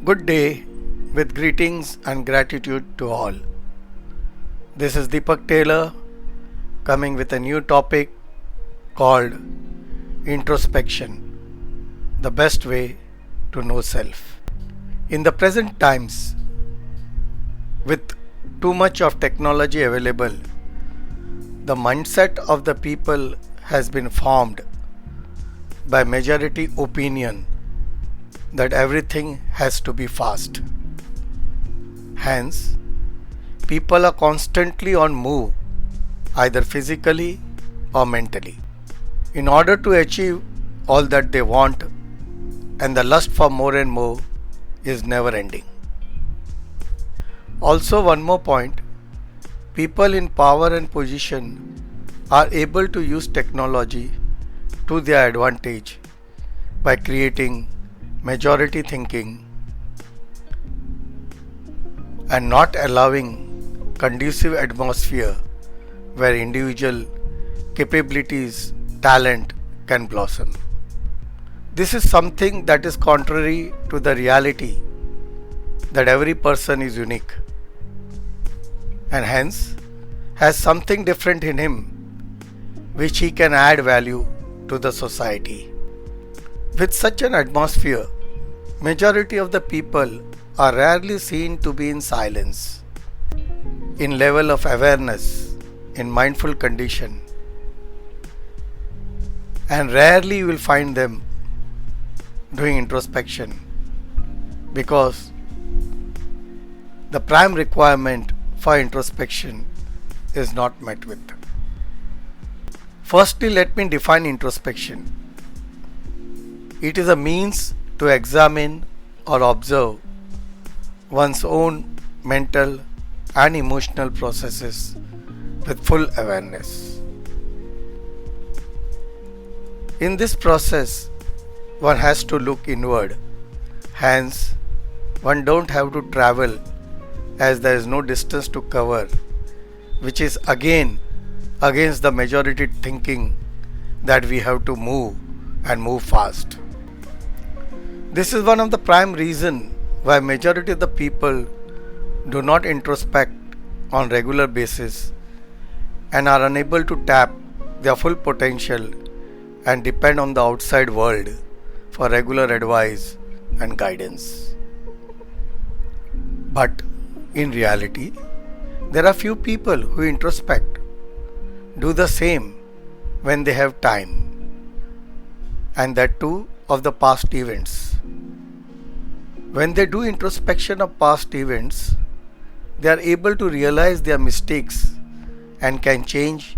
Good day, with greetings and gratitude to all. This is Deepak Taylor coming with a new topic called Introspection, the best way to know self. In the present times, with too much of technology available, the mindset of the people has been formed by majority opinion that everything has to be fast. Hence, people are constantly on move, either physically or mentally, in order to achieve all that they want, and the lust for more and more is never ending. Also, one more point, people in power and position are able to use technology to their advantage by creating majority thinking and not allowing conducive atmosphere where individual capabilities, talent can blossom. This is something that is contrary to the reality that every person is unique and hence has something different in him which he can add value to the society. With such an atmosphere, majority of the people are rarely seen to be in silence, in level of awareness, in mindful condition, and rarely you will find them doing introspection because the prime requirement for introspection is not met with. Firstly, let me define introspection. It is a means to examine or observe one's own mental and emotional processes with full awareness. In this process, one has to look inward, hence one don't have to travel as there is no distance to cover, which is again against the majority thinking that we have to move and move fast. This is one of the prime reasons why majority of the people do not introspect on regular basis and are unable to tap their full potential and depend on the outside world for regular advice and guidance. But in reality, there are few people who introspect, do the same when they have time, and that too of the past events. When they do introspection of past events, they are able to realize their mistakes and can change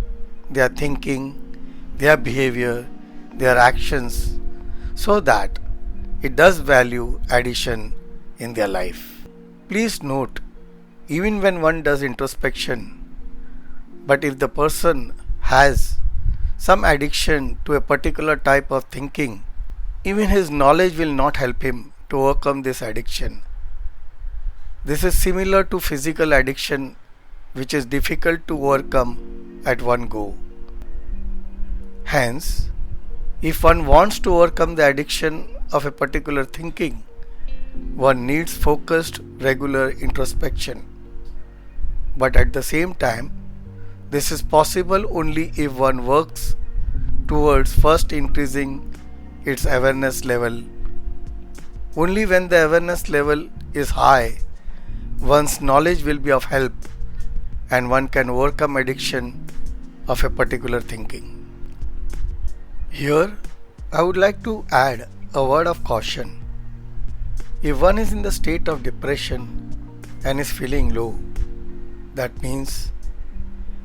their thinking, their behavior, their actions so that it does value addition in their life. Please note, even when one does introspection, but if the person has some addiction to a particular type of thinking, even his knowledge will not help him to overcome this addiction. This is similar to physical addiction, which is difficult to overcome at one go. Hence, if one wants to overcome the addiction of a particular thinking, one needs focused, regular introspection. But at the same time, this is possible only if one works towards first increasing its awareness level. Only when the awareness level is high, one's knowledge will be of help and one can overcome addiction of a particular thinking. Here, I would like to add a word of caution. If one is in the state of depression and is feeling low, that means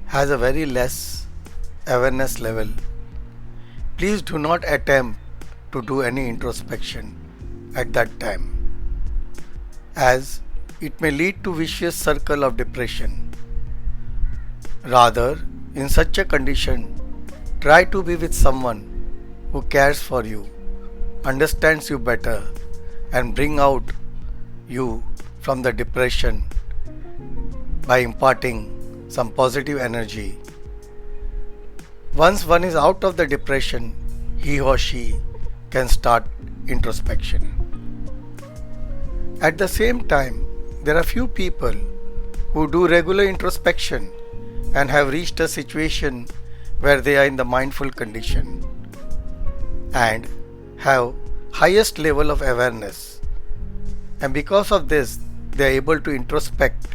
has a very less awareness level, please do not attempt to do any introspection at that time, as it may lead to vicious circle of depression. Rather, in such a condition, try to be with someone who cares for you, understands you better, and bring out you from the depression by imparting some positive energy. Once one is out of the depression, he or she can start introspection. At the same time, there are few people who do regular introspection and have reached a situation where they are in the mindful condition and have highest level of awareness, and because of this they are able to introspect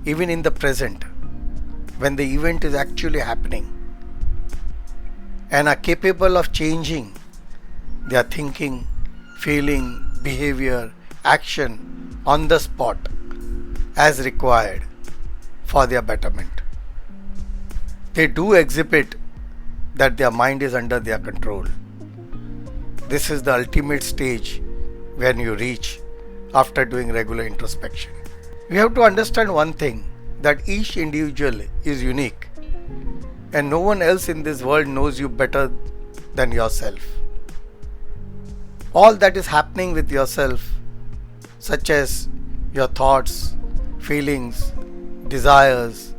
even in the present when the event is actually happening, and are capable of changing their thinking, feeling, behavior, action on the spot as required for their betterment. They do exhibit that their mind is under their control. This is the ultimate stage when you reach after doing regular introspection. We have to understand one thing, that each individual is unique and no one else in this world knows you better than yourself. All that is happening with yourself, such as your thoughts, feelings, desires,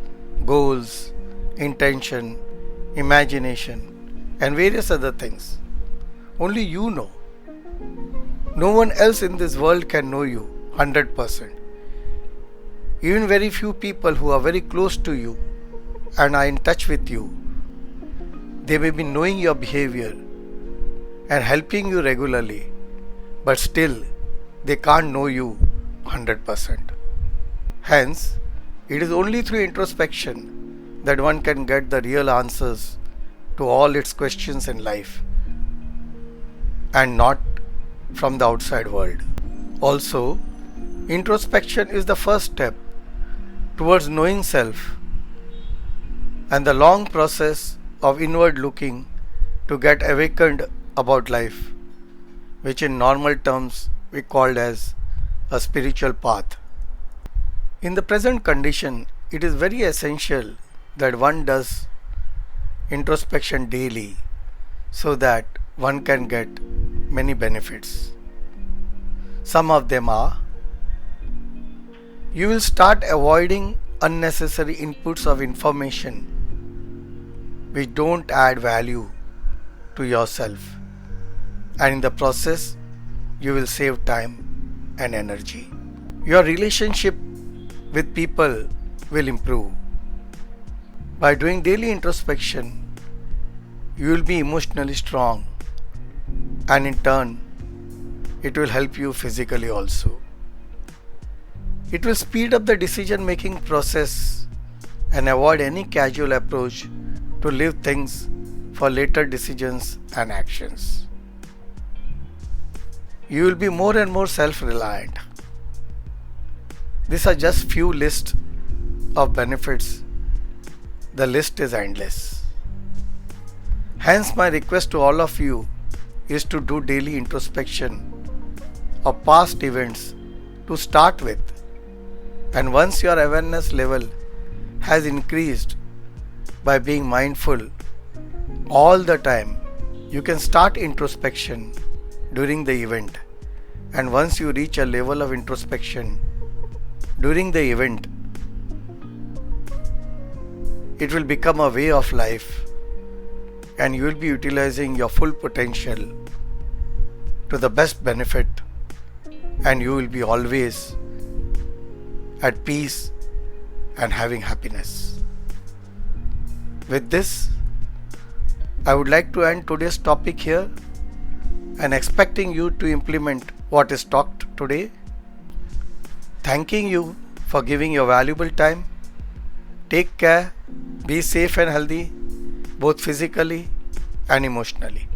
goals, intention, imagination, and various other things, only you know. No one else in this world can know you 100%. Even very few people who are very close to you and are in touch with you, they may be knowing your behavior and helping you regularly, but still they can't know you 100%. Hence, it is only through introspection that one can get the real answers to all its questions in life, and not from the outside world. Also, introspection is the first step towards knowing self, and the long process of inward looking to get awakened about life, which in normal terms we called as a spiritual path. In the present condition, it is very essential that one does introspection daily so that one can get many benefits. Some of them are: you will start avoiding unnecessary inputs of information which don't add value to yourself, and in the process you will save time and energy. Your relationship with people will improve. By doing daily introspection, you will be emotionally strong, and in turn it will help you physically also. It will speed up the decision making process and avoid any casual approach to leave things for later decisions and actions. You will be more and more self-reliant. These are just few lists of benefits. The list is endless. Hence, my request to all of you is to do daily introspection of past events to start with, and once your awareness level has increased by being mindful all the time, you can start introspection during the event, and once you reach a level of introspection during the event, it will become a way of life, and you will be utilizing your full potential to the best benefit, and you will be always at peace and having happiness. With this, I would like to end today's topic here, and expecting you to implement what is talked today. Thanking you for giving your valuable time. Take care, be safe and healthy, both physically and emotionally.